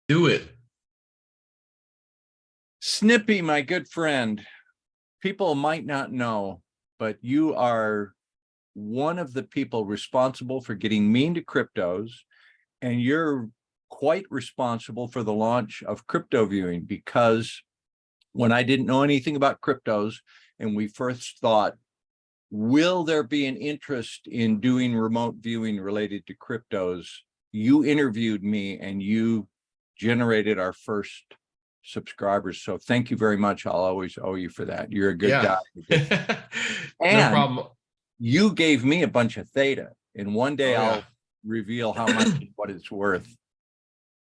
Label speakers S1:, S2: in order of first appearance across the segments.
S1: Do it.
S2: Snippy, my good friend, people might not know, but you are one of the people responsible for getting me into cryptos, and you're quite responsible for the launch of crypto viewing, because when I didn't know anything about cryptos and we first thought, will there be an interest in doing remote viewing related to cryptos? You interviewed me and you generated our first subscribers. So thank you very much. I'll always owe you for that. You're a good guy.
S1: No problem.
S2: You gave me a bunch of theta, and one day I'll reveal how much and what it's worth.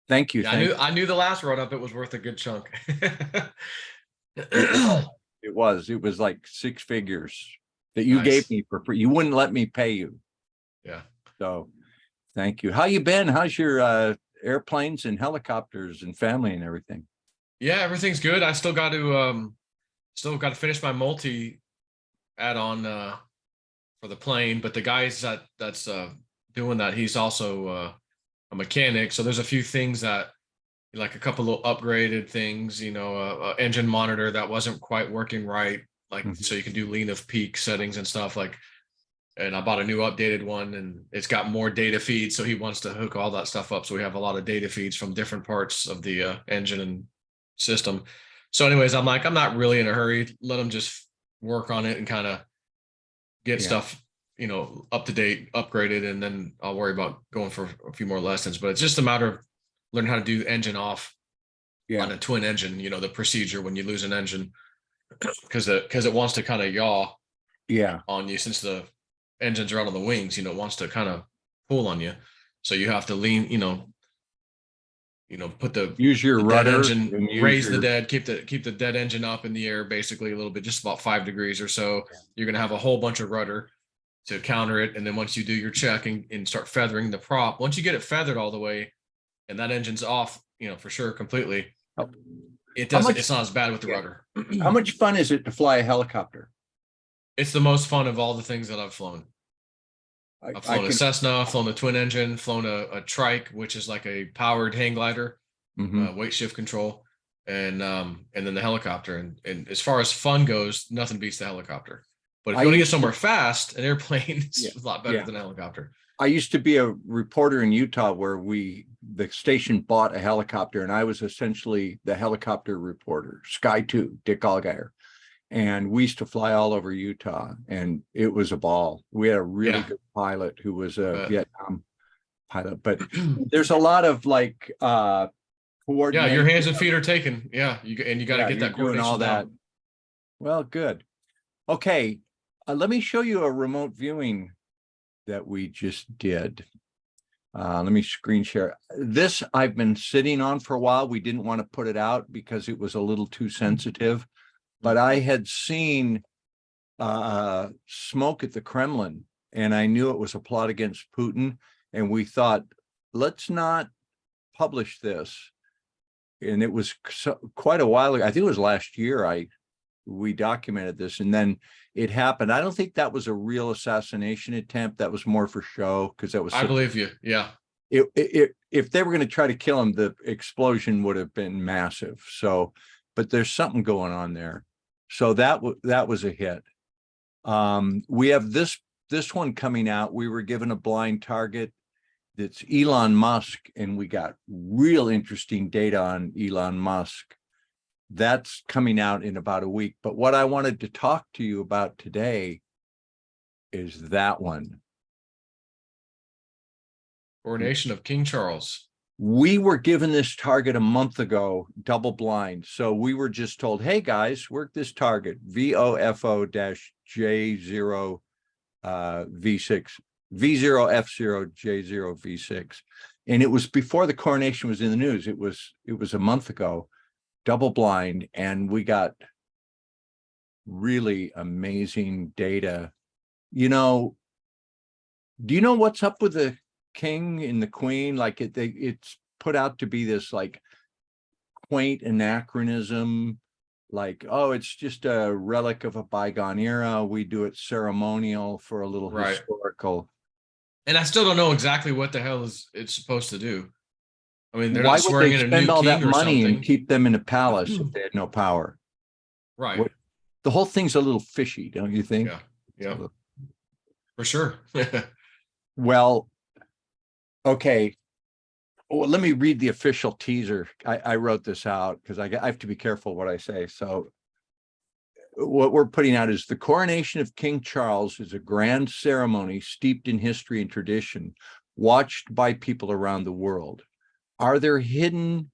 S2: Thank you.
S1: Yeah, I knew the last run up it was worth a good chunk.
S2: It was like 6 figures that you gave me for free. You wouldn't let me pay you.
S1: Yeah.
S2: So thank you. How you been? How's your airplanes and helicopters and family and everything?
S1: Yeah, everything's good. I still got to finish my multi add-on for the plane, but the guys that's doing that, he's also a mechanic. So there's a few things that, like a couple of upgraded things, engine monitor that wasn't quite working right, like so you can do lean of peak settings and stuff, like, and I bought a new updated one and it's got more data feeds, so he wants to hook all that stuff up, so we have a lot of data feeds from different parts of the engine and system. So anyways, I'm like, I'm not really in a hurry, let him just work on it and kind of get stuff up to date, upgraded, and then I'll worry about going for a few more lessons. But it's just a matter of learning how to do engine off on a twin engine, the procedure when you lose an engine, because it wants to kind of yaw on you, since the engines are out on the wings, it wants to kind of pull on you. So you have to lean,
S2: use your rudder
S1: engine, raise the dead, keep the dead engine up in the air, basically a little bit, just about 5 degrees or so. You're going to have a whole bunch of rudder to counter it. And then once you do your check and start feathering the prop, once you get it feathered all the way and that engine's off, for sure, completely, it's not as bad with the rudder.
S2: How much fun is it to fly a helicopter?
S1: It's the most fun of all the things that I've flown. I've flown a Cessna, I've flown a twin engine, flown a trike, which is like a powered hang glider, weight shift control, and then the helicopter. And as far as fun goes, nothing beats the helicopter. But if you want to get somewhere fast, an airplane is a lot better than a helicopter.
S2: I used to be a reporter in Utah where the station bought a helicopter, and I was essentially the helicopter reporter, Sky 2, Dick Allgire. And we used to fly all over Utah, and it was a ball. We had a really good pilot who was a Vietnam pilot, but there's a lot of like coordination.
S1: Yeah, your hands and feet are taken. Yeah, you got to get that coordination
S2: all that
S1: down.
S2: Well, good. Okay, let me show you a remote viewing that we just did. Let me screen share. This I've been sitting on for a while. We didn't want to put it out because it was a little too sensitive. But I had seen smoke at the Kremlin, and I knew it was a plot against Putin. And we thought, let's not publish this. And it was quite a while ago. I think it was last year we documented this, and then it happened. I don't think that was a real assassination attempt. That was more for show, because that was.
S1: I believe you. Yeah.
S2: If they were going to try to kill him, the explosion would have been massive. So, but there's something going on there. So that was a hit. We have this one coming out. We were given a blind target. It's Elon Musk, and we got real interesting data on Elon Musk. That's coming out in about a week. But what I wanted to talk to you about today is that one.
S1: Coronation of King Charles.
S2: We were given this target a month ago, double blind. So we were just told, hey guys, work this target, VOFO-J0 V6, V0F0J0 V6. And it was before the coronation was in the news. It was a month ago, double blind, and we got really amazing data. Do you know what's up with the king and the queen? Like it's put out to be this like quaint anachronism, like, oh, it's just a relic of a bygone era. We do it ceremonial for a little historical.
S1: And I still don't know exactly what the hell it's supposed to do. I mean, they're
S2: Why
S1: not
S2: would
S1: swearing
S2: they
S1: in a
S2: spend
S1: new
S2: all that
S1: king or
S2: money and
S1: something.
S2: keep them in a palace if they had no power?
S1: Right.
S2: What, the whole thing's a little fishy, don't you think?
S1: Yeah. Yeah. For sure.
S2: Well, okay. Well, let me read the official teaser. I wrote this out because I have to be careful what I say. So what we're putting out is the coronation of King Charles is a grand ceremony steeped in history and tradition, watched by people around the world. Are there hidden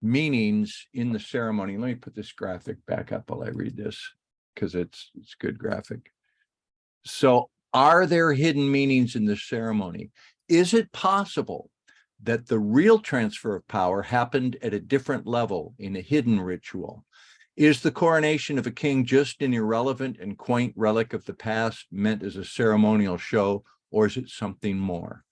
S2: meanings in the ceremony? Let me put this graphic back up while I read this because it's good graphic. So are there hidden meanings in the ceremony? Is it possible that the real transfer of power happened at a different level in a hidden ritual? Is the coronation of a king just an irrelevant and quaint relic of the past meant as a ceremonial show, or is it something more?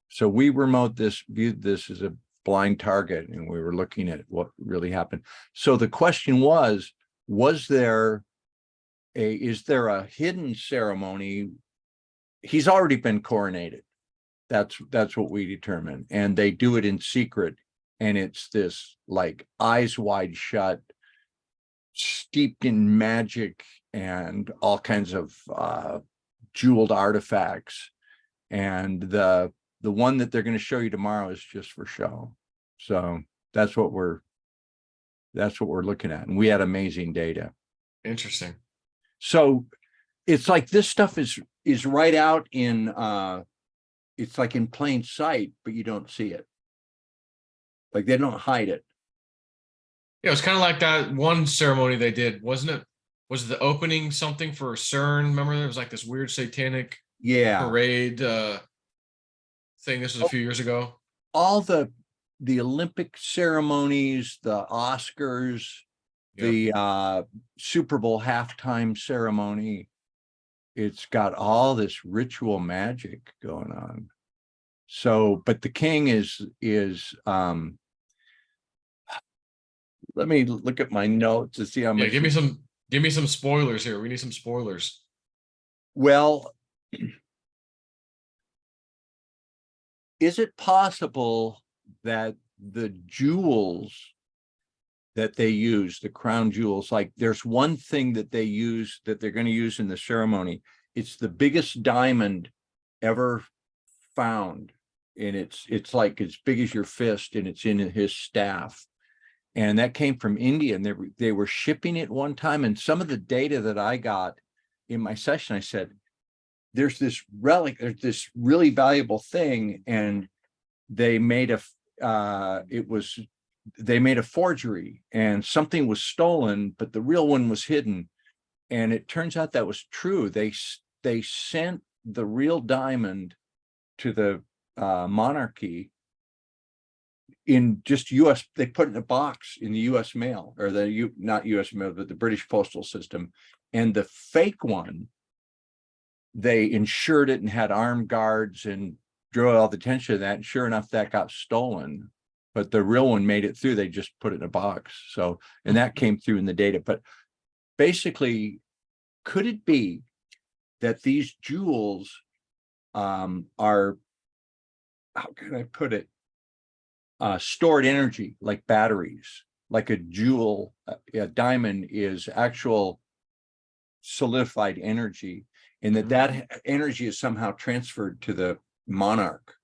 S2: So we viewed this as a blind target, and we were looking at what really happened. So the question was there is there a hidden ceremony? He's already been coronated. That's what we determined. And they do it in secret. And it's this like eyes wide shut, steeped in magic and all kinds of jeweled artifacts. And the one that they're going to show you tomorrow is just for show. So that's what we're looking at. And we had amazing data.
S1: Interesting.
S2: So it's like this stuff is right out in it's like in plain sight, but you don't see it. Like they don't hide it.
S1: Yeah, it was kind of like that one ceremony they did, wasn't it? Was the opening something for CERN? Remember, there was like this weird satanic parade thing. This was a few years ago.
S2: All the Olympic ceremonies, the Oscars, the Super Bowl halftime ceremony, it's got all this ritual magic going on. So, but the king is let me look at my notes to see how much.
S1: Give me some spoilers here. We need some spoilers.
S2: Well, is it possible that the jewels that they use, the crown jewels, like there's one thing that they use that they're going to use in the ceremony. It's the biggest diamond ever found. And it's like as big as your fist, and it's in his staff. And that came from India, and they were shipping it one time. And some of the data that I got in my session, I said, there's this relic, there's this really valuable thing. And they made they made a forgery, and something was stolen, but the real one was hidden. And it turns out that was true. They sent the real diamond to the monarchy in just US. They put it in a box in the US mail, or not US mail, but the British postal system. And the fake one, they insured it and had armed guards and drew all the attention to that. And sure enough, that got stolen. But the real one made it through. They just put it in a box. So, and that came through in the data. But basically, could it be that these jewels are, how can I put it, stored energy, like batteries? Like a jewel, a diamond is actual solidified energy, and that energy is somehow transferred to the monarch.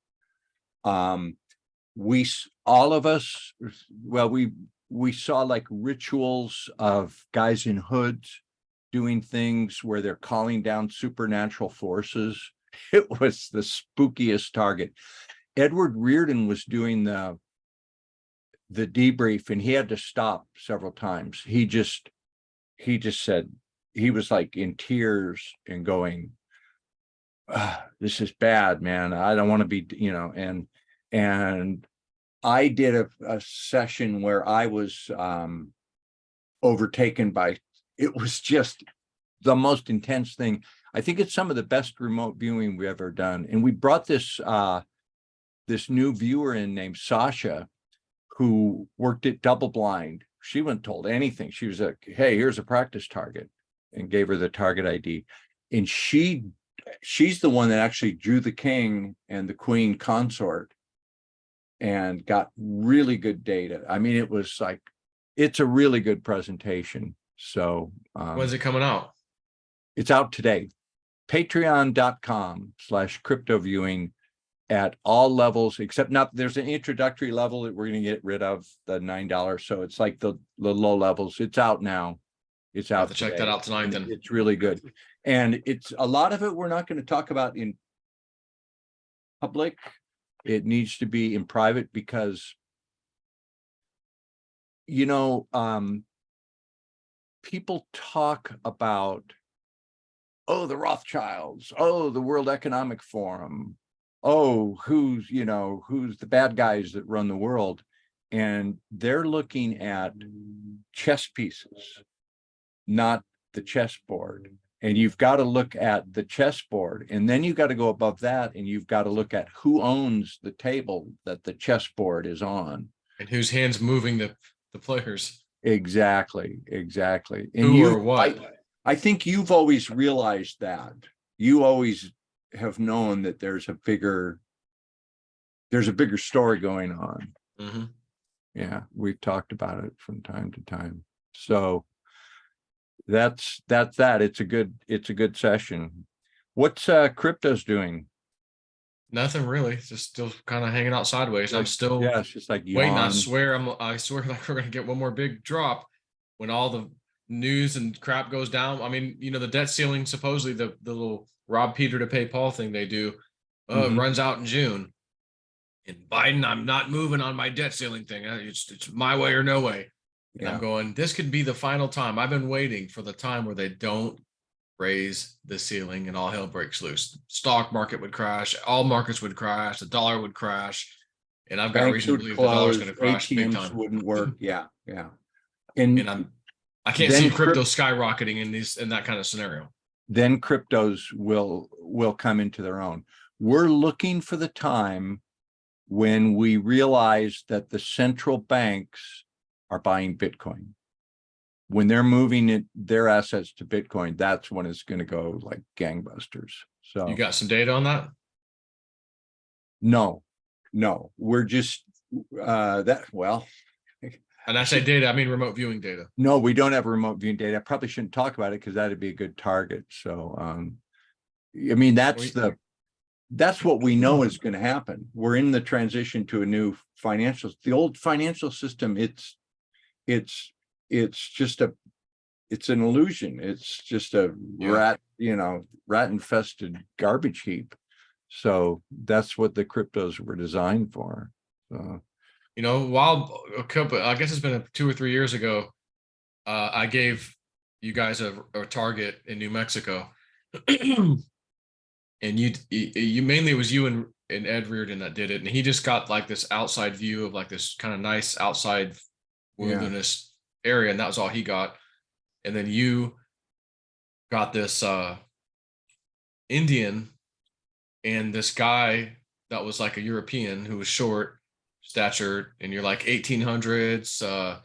S2: All of us, well, we saw like rituals of guys in hoods doing things where they're calling down supernatural forces. It was the spookiest target. Edward Reardon was doing the debrief, and he had to stop several times. He just said, he was like in tears and going, this is bad, man. I don't want to be, and I did a session where I was overtaken by, it was just the most intense thing. I think it's some of the best remote viewing we've ever done. And we brought this new viewer in named Sasha, who worked at Double Blind. She wasn't told anything. She was like, hey, here's a practice target, and gave her the target ID. And she's the one that actually drew the king and the queen consort and got really good data. I mean, it was like, it's a really good presentation. So
S1: When's it coming out?
S2: it's out today. Patreon.com/crypto viewing at all levels, except not, there's an introductory level that we're going to get rid of, the $9. So it's like the low levels. It's out now. It's
S1: I have
S2: out
S1: to check
S2: today,
S1: that out tonight
S2: and
S1: then.
S2: it's really good. And it's a lot of it we're not going to talk about in public. It needs to be in private because, you know, people talk about, oh, the Rothschilds, oh, the World Economic Forum, oh, who's the bad guys that run the world. And they're looking at chess pieces, not the chessboard. And you've got to look at the chessboard, and then you've got to go above that, and you've got to look at who owns the table that the chessboard is on.
S1: And whose hands moving the players.
S2: Exactly. And
S1: Who or what?
S2: I think you've always realized that. You always have known that there's a bigger story going on.
S1: Mm-hmm.
S2: Yeah, we've talked about it from time to time. So that's that. It's a good session. What's crypto's doing?
S1: Nothing really. Just still kind of hanging out sideways. I'm still
S2: it's just like
S1: waiting. I
S2: yawn.
S1: swear like we're gonna get one more big drop when all the news and crap goes down. I mean, the debt ceiling, supposedly the little rob Peter to pay Paul thing they do, runs out in June. And Biden, I'm not moving on my debt ceiling thing. It's my way or no way. And I'm going, this could be the final time. I've been waiting for the time where they don't raise the ceiling and all hell breaks loose. Stock market would crash. All markets would crash. The dollar would crash. And I've got reason to believe the dollar's going to crash big
S2: ATMs
S1: time.
S2: wouldn't work. Yeah.
S1: And I can't see crypto skyrocketing in that kind of scenario.
S2: Then cryptos will come into their own. We're looking for the time when we realize that the central banks are buying Bitcoin. When they're moving their assets to Bitcoin, that's when it's going to go like gangbusters. So
S1: you got some data on that?
S2: No, we're just
S1: And I say data, I mean remote viewing data.
S2: No, we don't have remote viewing data. I probably shouldn't talk about it because that'd be a good target. So I mean, that's what we know is going to happen. We're in the transition to a new the old financial system. It's an illusion. It's just a rat infested garbage heap. So that's what the cryptos were designed for.
S1: While I guess it's been 2 or 3 years ago, I gave you guys a target in New Mexico. And you mainly, it was you and Ed Reardon that did it, and he just got like this outside view of like this kind of nice outside wilderness area, and that was all he got. And then you got this Indian and this guy that was like a European who was short stature, and you're like 1800s. I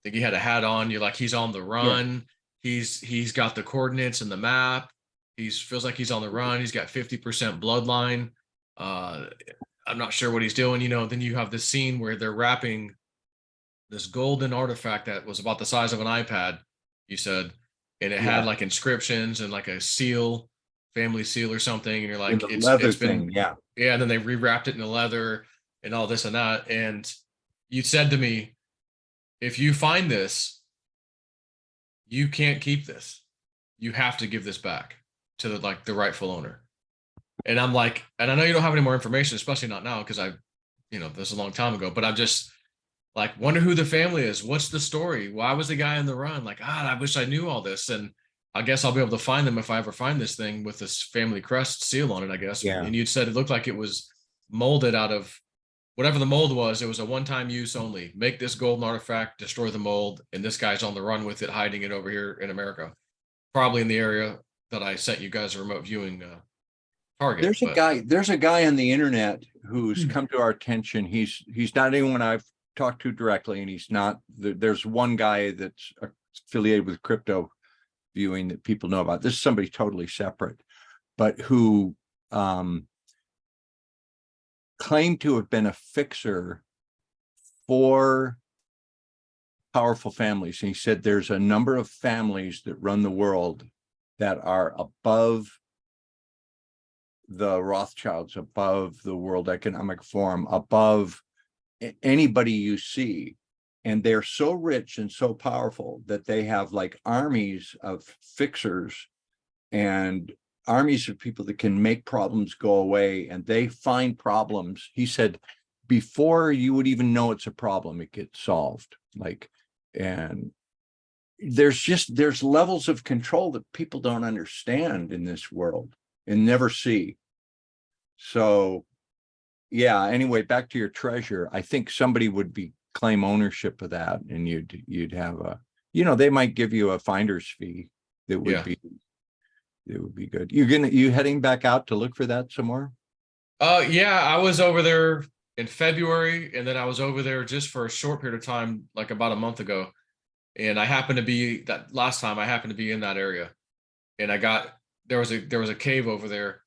S1: think he had a hat on. You're like, he's on the run. Yeah. He's got the coordinates and the map. Feels like he's on the run. He's got 50% bloodline. I'm not sure what he's doing. Then you have this scene where they're wrapping this golden artifact that was about the size of an iPad, you said, and it had like inscriptions and like a seal, family seal or something. And you're like, it's been, yeah. And then they rewrapped it in the leather and all this and that. And you said to me, if you find this, you can't keep this. You have to give this back to the rightful owner. And I'm like, and I know you don't have any more information, especially not now, because this is a long time ago, but I'm just like, wonder who the family is. What's the story? Why was the guy on the run? Like, I wish I knew all this. And I guess I'll be able to find them if I ever find this thing with this family crest seal on it, I guess. Yeah. And you'd said it looked like it was molded out of whatever the mold was. It was a one-time use only. Make this golden artifact, destroy the mold, and this guy's on the run with it, hiding it over here in America, probably in the area that I sent you guys a remote viewing target.
S2: There's a guy on the internet who's come to our attention. He's not anyone I've talked to directly, and he's not. There's one guy that's affiliated with crypto viewing that people know about. This is somebody totally separate, but who claimed to have been a fixer for powerful families. And he said there's a number of families that run the world that are above the Rothschilds, above the World Economic Forum, above anybody you see. And they're so rich and so powerful that they have like armies of fixers and armies of people that can make problems go away. And they find problems. He said, before you would even know it's a problem, it gets solved. Like, and there's levels of control that people don't understand in this world and never see. So yeah, anyway, back to your treasure. I think somebody would claim ownership of that, and you'd have a, they might give you a finder's fee that would be good. You heading back out to look for that some more?
S1: Yeah, I was over there in February, and then I was over there just for a short period of time, like about a month ago. And I happened to be that last time I happened to be in that area, and there was a cave over there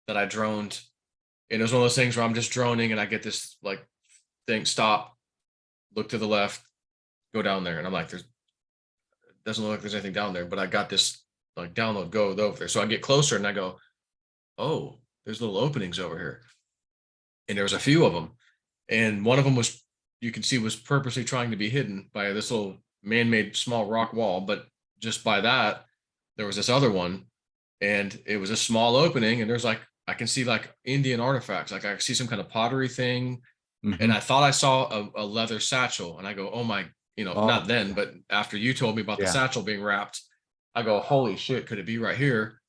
S1: that I droned, and it was one of those things where I'm just droning and I get this like thing, stop, look to the left, go down there, and I'm like, doesn't look like there's anything down there, but I got this like download, go over there. So I get closer and I go, oh, there's little openings over here, and there was a few of them, and one of them was, you can see, was purposely trying to be hidden by this little man-made small rock wall, but just by that there was this other one, and it was a small opening, and there's like, I can see like Indian artifacts, like I see some kind of pottery thing. And I thought I saw a leather satchel, and I go, oh my, not then, but after you told me about the satchel being wrapped, I go, holy shit, could it be right here?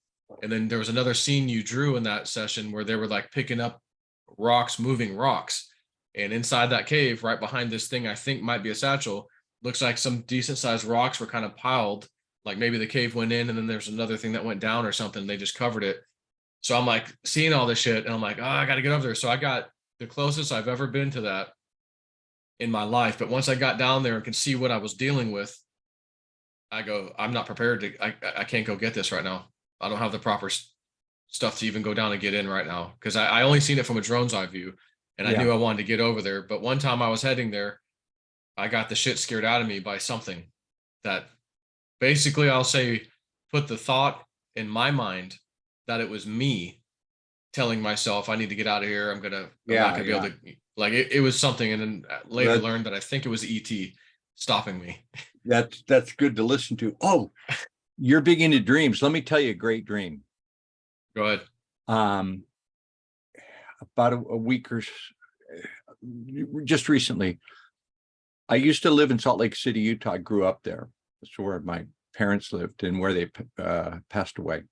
S1: And then there was another scene you drew in that session where they were like picking up rocks, moving rocks, and inside that cave right behind this thing I think might be a satchel, looks like some decent sized rocks were kind of piled, like maybe the cave went in and then there's another thing that went down or something, they just covered it. So I'm like seeing all this shit, and I'm like, oh, I got to get over there. So I got the closest I've ever been to that in my life. But once I got down there and could see what I was dealing with, I go, I'm not prepared to, I can't go get this right now. I don't have the proper stuff to even go down and get in right now, because I only seen it from a drone's eye view, and I knew I wanted to get over there. But one time I was heading there, I got the shit scared out of me by something that basically, I'll say, put the thought in my mind that it was me telling myself I need to get out of here. I'm not gonna be able to, like, it was something. And then later learned that I think it was ET stopping me.
S2: That's good to listen to. Oh, you're big into dreams. Let me tell you a great dream.
S1: Go ahead.
S2: About a week or just recently, I used to live in Salt Lake City, Utah. I grew up there. That's where my parents lived and where they passed away.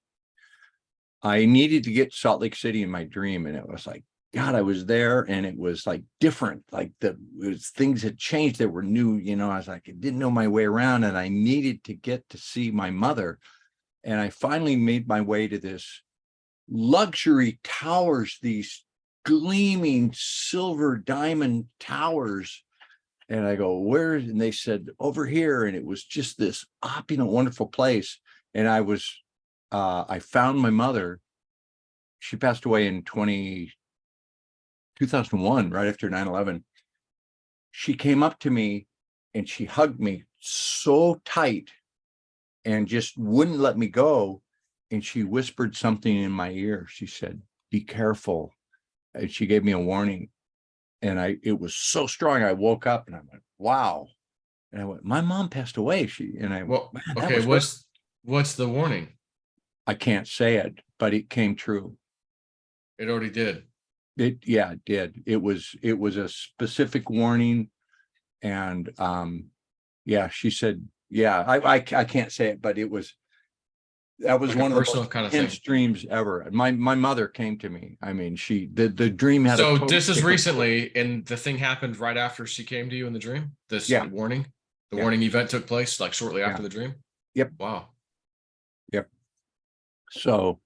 S2: I needed to get to Salt Lake City in my dream, and it was like, God, I was there, and it was like different. Like things had changed that were new. I was like, I didn't know my way around, and I needed to get to see my mother. And I finally made my way to this luxury towers, these gleaming silver diamond towers. And I go, where? And they said, over here. And it was just this opulent, wonderful place. And I found my mother. She passed away in 2001, right after 9/11. She came up to me and she hugged me so tight and just wouldn't let me go. And she whispered something in my ear. She said, be careful. And she gave me a warning. And it was so strong. I woke up and I went, wow. And I went, my mom passed away.
S1: Okay, what's the warning?
S2: I can't say it, but it came true.
S1: It already did.
S2: It did. It was a specific warning. And she said, I can't say it, but that was like one of the most
S1: kind of
S2: intense dreams ever. My mother came to me. I mean, the dream had
S1: so this is recently, and the thing happened right after she came to you in the dream. This warning, warning event took place like shortly after the dream.
S2: Yep.
S1: Wow.
S2: Yep. So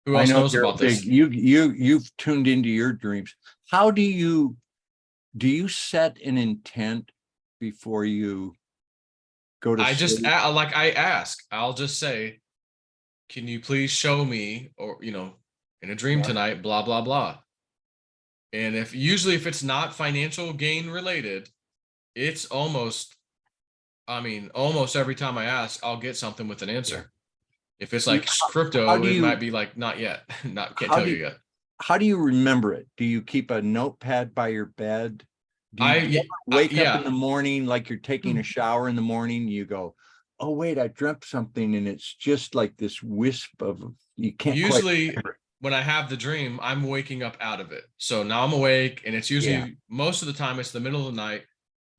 S1: who else knows about this?
S2: You've tuned into your dreams. How do you set an intent before you go to sleep?
S1: I ask, I'll just say, can you please show me, or in a dream tonight, blah blah blah. And if it's not financial gain related, it's almost, I mean, almost every time I ask, I'll get something with an answer. If it's like
S2: How
S1: crypto,
S2: do
S1: it might
S2: you
S1: be like, not yet. Can't
S2: how
S1: tell
S2: do
S1: you
S2: you,
S1: yet.
S2: how do you remember it? Do you keep a notepad by your bed? Do you ever wake up in
S1: Yeah.
S2: the morning like you're taking a shower in the morning? You go, oh wait, I dreamt something, and it's just like this wisp of, you can't quite
S1: Usually
S2: remember.
S1: when I have the dream, I'm waking up out of it. So now I'm awake, and it's
S2: Yeah,
S1: usually most of the time it's the middle of the night,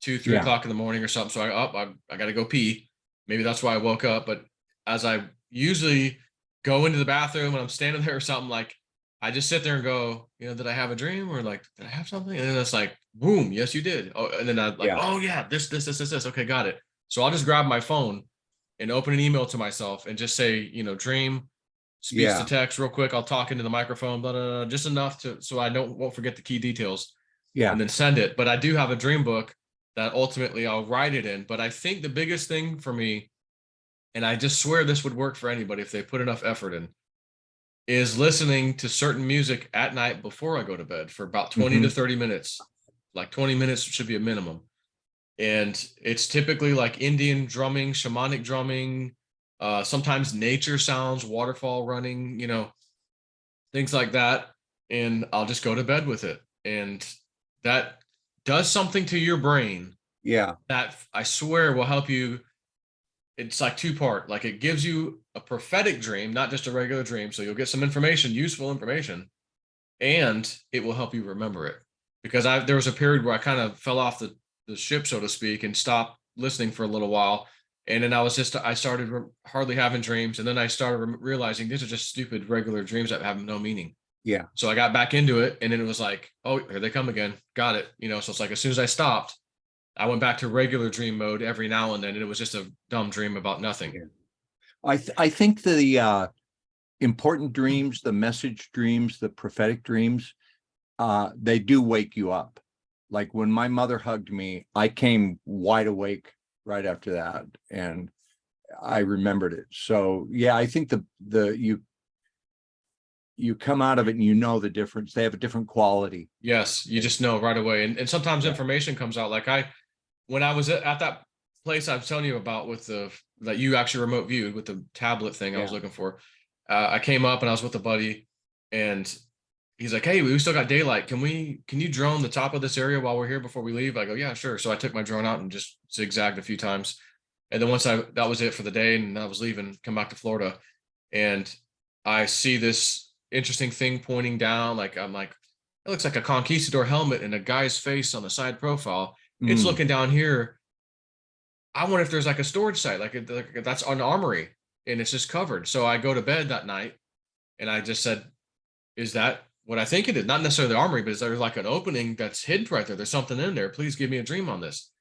S1: 2, 3
S2: yeah,
S1: o'clock in the morning or something. So I got to go pee. Maybe that's why I woke up. But as I usually go into the bathroom and I'm standing there or something, like I just sit there and go, did I have a dream, or like, did I have something? And then it's like, boom, yes, you did. Oh, and then I like,
S2: yeah,
S1: oh yeah, this. Okay, got it. So I'll just grab my phone and open an email to myself and just say, dream, speech to
S2: yeah,
S1: text real quick. I'll talk into the microphone, blah, blah, blah, just enough so I won't forget the key details,
S2: yeah,
S1: and then send it. But I do have a dream book that ultimately I'll write it in. But I think the biggest thing for me, and I just swear this would work for anybody if they put enough effort in, is listening to certain music at night before I go to bed for about 20 to
S2: hmm,
S1: 30 minutes. Like 20 minutes should be a minimum. And it's typically like Indian drumming, shamanic drumming, sometimes nature sounds, waterfall running, things like that. And I'll just go to bed with it. And that does something to your brain
S2: yeah,
S1: that I swear will help you. It's like two-part. Like it gives you a prophetic dream, not just a regular dream. So you'll get some information, useful information, and it will help you remember it. Because there was a period where I kind of fell off the ship, so to speak, and stopped listening for a little while. And then I started hardly having dreams. And then I started realizing these are just stupid regular dreams that have no meaning.
S2: yeah.
S1: So I got back into it, and then it was like, oh, here they come again. Got it. So it's like as soon as I stopped, I went back to regular dream mode every now and then, and it was just a dumb dream about nothing.
S2: Yeah. I think the important dreams, the message dreams, the prophetic dreams, they do wake you up. Like when my mother hugged me, I came wide awake right after that, and I remembered it. So yeah, I think you come out of it and you know the difference. They have a different quality.
S1: Yes, you just know right away. And sometimes
S2: Yeah,
S1: information comes out. Like when I was at that place I was telling you about with that you actually remote viewed with the tablet thing I was
S2: yeah,
S1: looking for. I came up and I was with a buddy, and he's like, "Hey, we still got daylight. Can you drone the top of this area while we're here before we leave?" I go, "Yeah, sure." So I took my drone out and just zigzagged a few times. And then that was it for the day, and I was leaving, come back to Florida, and I see this interesting thing pointing down. Like I'm like, it looks like a conquistador helmet and a guy's face on the side profile. It's
S2: mm,
S1: looking down here. I wonder if there's like a storage site, like that's an armory, and it's just covered. So I go to bed that night, and I just said, "Is that what I think it is? Not necessarily the armory, but is there like an opening that's hidden right there? There's something in there. Please give me a dream on this."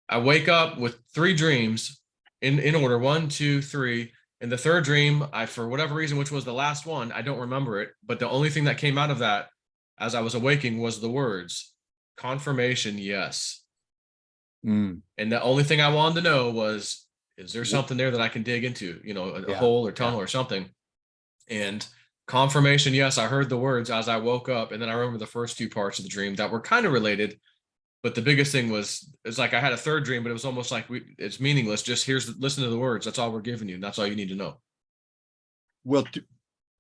S1: I wake up with 3 dreams in order, 1, 2, 3. And the third dream, for whatever reason, which was the last one, I don't remember it. But the only thing that came out of that as I was awaking was the words confirmation, yes.
S2: mm,
S1: And the only thing I wanted to know was, is there
S2: w-
S1: something there that I can dig into, a
S2: yeah,
S1: hole or
S2: yeah.
S1: tunnel or something? And confirmation, yes, I heard the words as I woke up. And then I remember the first 2 parts of the dream that were kind of related. But the biggest thing was, it's like I had a third dream, but it was almost like it's meaningless. Just listen to the words. That's all we're giving you. And that's all you need to know.
S2: Well,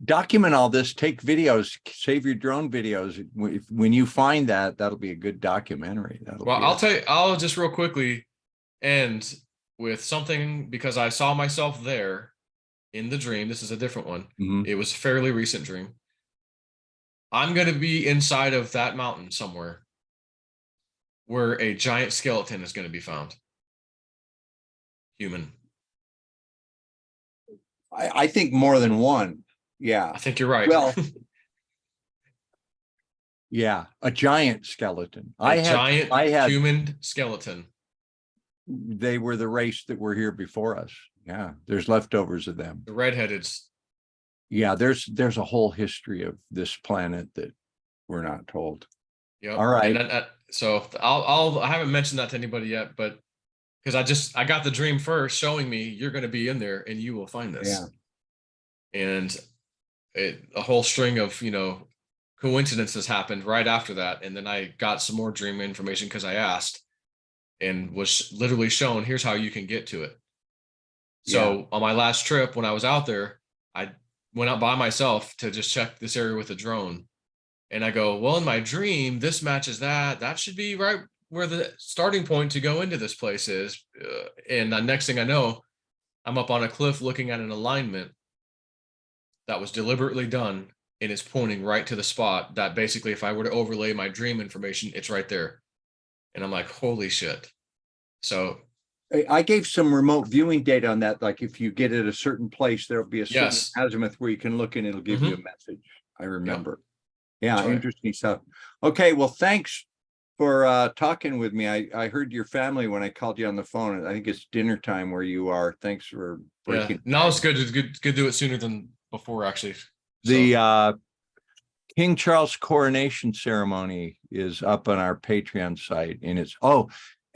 S2: document all this, take videos, save your drone videos. When you find that, that'll be a good documentary. That'll
S1: Well,
S2: be a,
S1: I'll just real quickly end with something because I saw myself there in the dream. This is a different one.
S2: mhm.
S1: It was a fairly recent dream. I'm going to be inside of that mountain somewhere where a giant skeleton is going to be found. Human.
S2: I think more than one. Yeah.
S1: I think you're right.
S2: Well, yeah, a giant skeleton.
S1: A giant
S2: I had,
S1: human skeleton.
S2: they were the race that were here before us. Yeah, there's leftovers of them.
S1: The redheadeds.
S2: Yeah, there's a whole history of this planet that we're not told. All
S1: Yep. And
S2: right.
S1: so I haven't mentioned that to anybody yet, but because I got the dream first showing me you're going to be in there and you will find
S2: Yeah.
S1: this. And a whole string of, coincidences happened right after that. And then I got some more dream information because I asked, and was literally shown, here's how you can get to it.
S2: Yeah.
S1: So on my last trip, when I was out there, I went out by myself to just check this area with a drone. And I go, well, in my dream, this matches that. That should be right where the starting point to go into this place is. And the next thing I know, I'm up on a cliff looking at an alignment that was deliberately done, and it's pointing right to the spot that basically, if I were to overlay my dream information, it's right there. And I'm like, holy shit. So
S2: I gave some remote viewing data on that. Like if you get at a certain place, there'll be a certain
S1: yes.
S2: azimuth where you can look and it'll give you a
S1: Mhm.
S2: message. I remember.
S1: Yep,
S2: Yeah,
S1: that's right.
S2: interesting stuff. Okay, well, thanks for talking with me. I heard your family when I called you on the phone. I think it's dinner time where you are. Thanks for
S1: Yeah.
S2: breaking
S1: No, it's good. It's good. Good to do it sooner than before, actually. So
S2: the King Charles coronation ceremony is up on our Patreon site, and it's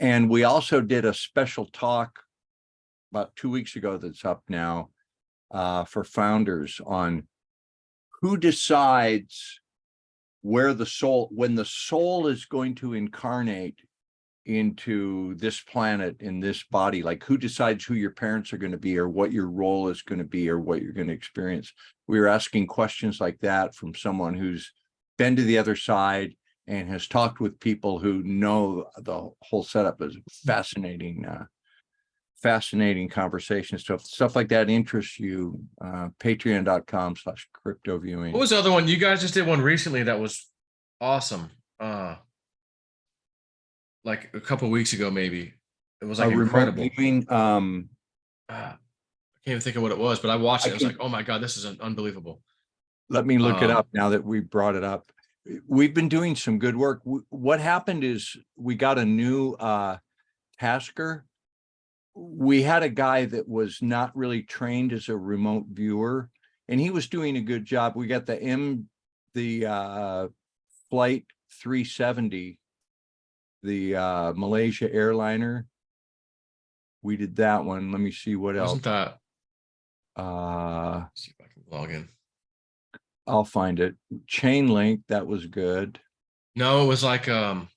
S2: and we also did a special talk about 2 weeks ago that's up now for founders on who decides where the soul, when the soul is going to incarnate into this planet in this body, like who decides who your parents are going to be or what your role is going to be or what you're going to experience. We were asking questions like that from someone who's been to the other side and has talked with people who know the whole setup. Is fascinating conversation stuff like that interests you. Patreon.com/crypto viewing.
S1: what was the other one? You guys just did one recently that was awesome. Like a couple weeks ago, maybe. It was like
S2: Remote
S1: incredible.
S2: viewing.
S1: I can't even think of what it was, but I watched
S2: I
S1: it. I was like,
S2: can
S1: oh my God, this is unbelievable.
S2: Let me look it
S1: Um,
S2: up now that we brought it up. We've been doing some good work. What happened is we got a new tasker. We had a guy that was not really trained as a remote viewer, and he was doing a good job. We got the flight 370, the Malaysia airliner. We did that one. Let me see what else.
S1: wasn't that?
S2: Let's
S1: See if I can log in.
S2: I'll find it. Chain link, that was good.
S1: No, it was like oh,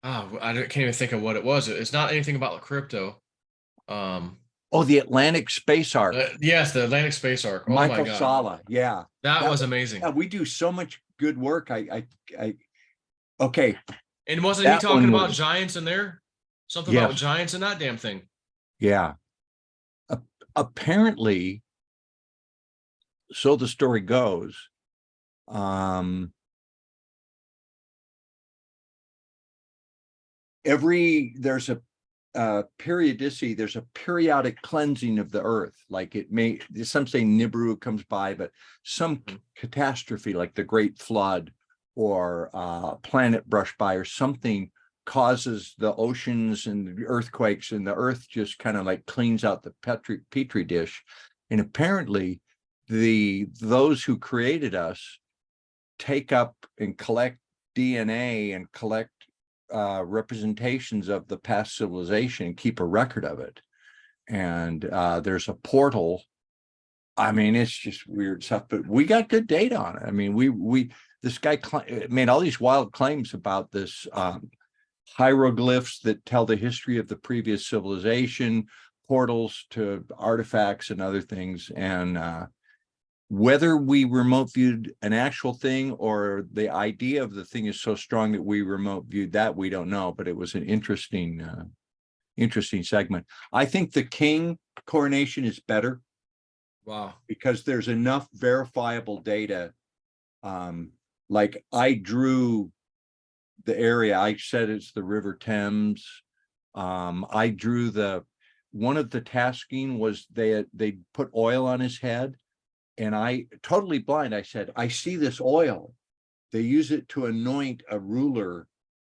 S1: can't even think of what it was. It's not anything about crypto. Um,
S2: Oh, the Atlantic Space Arc.
S1: yes, the Atlantic Space Arc. Oh my
S2: Michael
S1: God,
S2: Sala. Yeah.
S1: that was
S2: Yeah,
S1: amazing.
S2: we do so much good work. Okay.
S1: And wasn't he
S2: That
S1: talking
S2: one
S1: about
S2: was,
S1: giants in there? Something about
S2: yes.
S1: giants in that damn thing.
S2: Yeah. Apparently, so the story goes, there's a periodicity, there's a periodic cleansing of the earth. Like some say Nibiru comes by, but some catastrophe like the Great Flood or planet brush by or something causes the oceans and the earthquakes, and the earth just kind of like cleans out the petri dish. And apparently those who created us take up and collect DNA and collect representations of the past civilization and keep a record of it. And there's a portal. I mean, it's just weird stuff, but we got good data on it. I mean, this guy made all these wild claims about this hieroglyphs that tell the history of the previous civilization, portals to artifacts and other things. And whether we remote viewed an actual thing or the idea of the thing is so strong that we remote viewed that, we don't know, but it was an interesting segment. I think the king coronation is better.
S1: Wow.
S2: Because there's enough verifiable data. Like I drew the area, I said it's the River Thames. I drew one of the tasking was they put oil on his head. And I, totally blind, I said, I see this oil. They use it to anoint a ruler,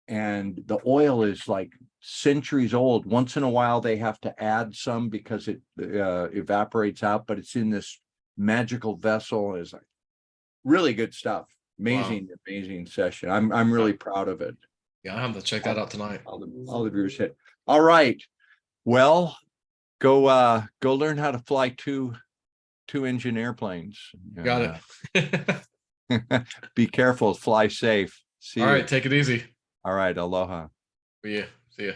S2: and the oil is like centuries old. Once in a while, they have to add some because it evaporates out, but it's in this magical vessel. It's like really good stuff. Amazing,
S1: Wow.
S2: amazing session. I'm really proud of it.
S1: Yeah, I have to check that out tonight.
S2: All the viewers hit. All right. Well, go learn how to fly two engine airplanes.
S1: Got it.
S2: Be careful. Fly safe. See
S1: All
S2: you.
S1: right, take it easy.
S2: All right. Aloha.
S1: See ya. See ya.